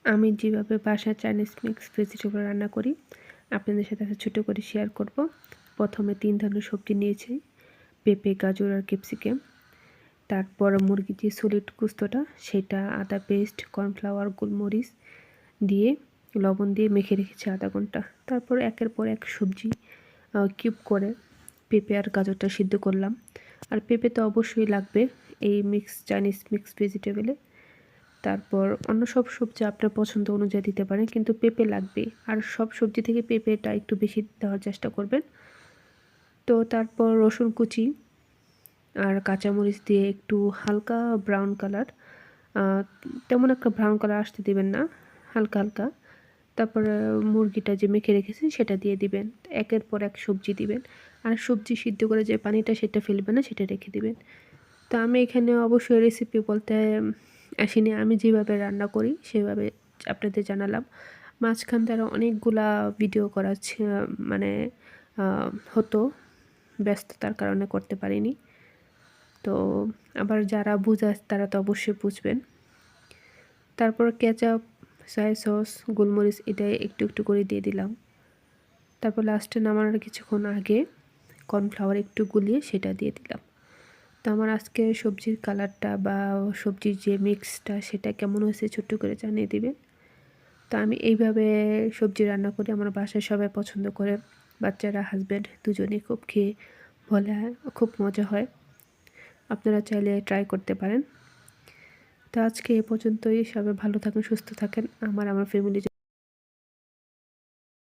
আমি যেভাবে বাসায় চাইনিজ মিক্স ভেজিটেবল রান্না করি আপনাদের সাথে ছোটো করে শেয়ার করব। প্রথমে 3 ধরনের সবজি নিয়েছি, পেঁপে, গাজর আর ক্যাপসিকাম। তারপর মুরগি যে সলিড গোস্তটা সেটা, আদা পেস্ট, কর্নফ্লাওয়ার, গোলমরিচ দিয়ে লবণ দিয়ে মেখে রেখেছি আধা ঘন্টা। তারপর একের পর এক সবজি কিউব করে পেঁপে আর গাজরটা সিদ্ধ করলাম। আর পেঁপে তো অবশ্যই লাগবে এই চাইনিজ মিক্স ভেজিটেবলে। তারপর অন্য সব সবজি আপনার পছন্দ অনুযায়ী দিতে পারেন, কিন্তু পেঁপে লাগবে। আর সব সবজি থেকে পেঁপেটা একটু বেশি দেওয়ার চেষ্টা করবেন। তো তারপর রসুন কুচি আর কাঁচামরিচ দিয়ে একটু হালকা ব্রাউন কালার, তেমন একটা ব্রাউন কালার আসতে দিবেন না, হালকা হালকা। তারপরে মুরগিটা যে মেখে রেখেছেন সেটা দিয়ে দিবেন। একের পর এক সবজি দিবেন। আর সবজি সিদ্ধ করে যে পানিটা সেটা ফেলবেন না, সেটা রেখে দিবেন। তো আমি এখানে অবশ্যই রেসিপি বলতে আসিনি, আমি যেভাবে রান্না করি সেভাবে আপনাদের জানালাম। মাঝখান দ্বারা অনেকগুলা ভিডিও করা মানে হতো, ব্যস্ততার কারণে করতে পারিনি। তো আবার যারা বুঝার তারা তো অবশ্যই বুঝবেন। তারপর কেচাপ, সয়া সস, গোলমরিচ এটা একটু একটু করে দিয়ে দিলাম। তারপর লাস্টে নামানোর কিছুক্ষণ আগে কর্নফ্লাওয়ার একটু গুলিয়ে সেটা দিয়ে দিলাম। তো আমার আজকে সবজির কালারটা বা সবজির যে মিক্সটা সেটা কেমন হয়েছে ছোট্ট করে জানিয়ে দিবেন। তো আমি এইভাবে সবজি রান্না করি, আমার বাসায় সবাই পছন্দ করে। বাচ্চারা, হাজব্যান্ড দুজনেই খুব খেয়ে বলে খুব মজা হয়। আপনারা চাইলে ট্রাই করতে পারেন। তো আজকে এ পর্যন্তই। সবাই ভালো থাকেন, সুস্থ থাকেন। আমার ফ্যামিলি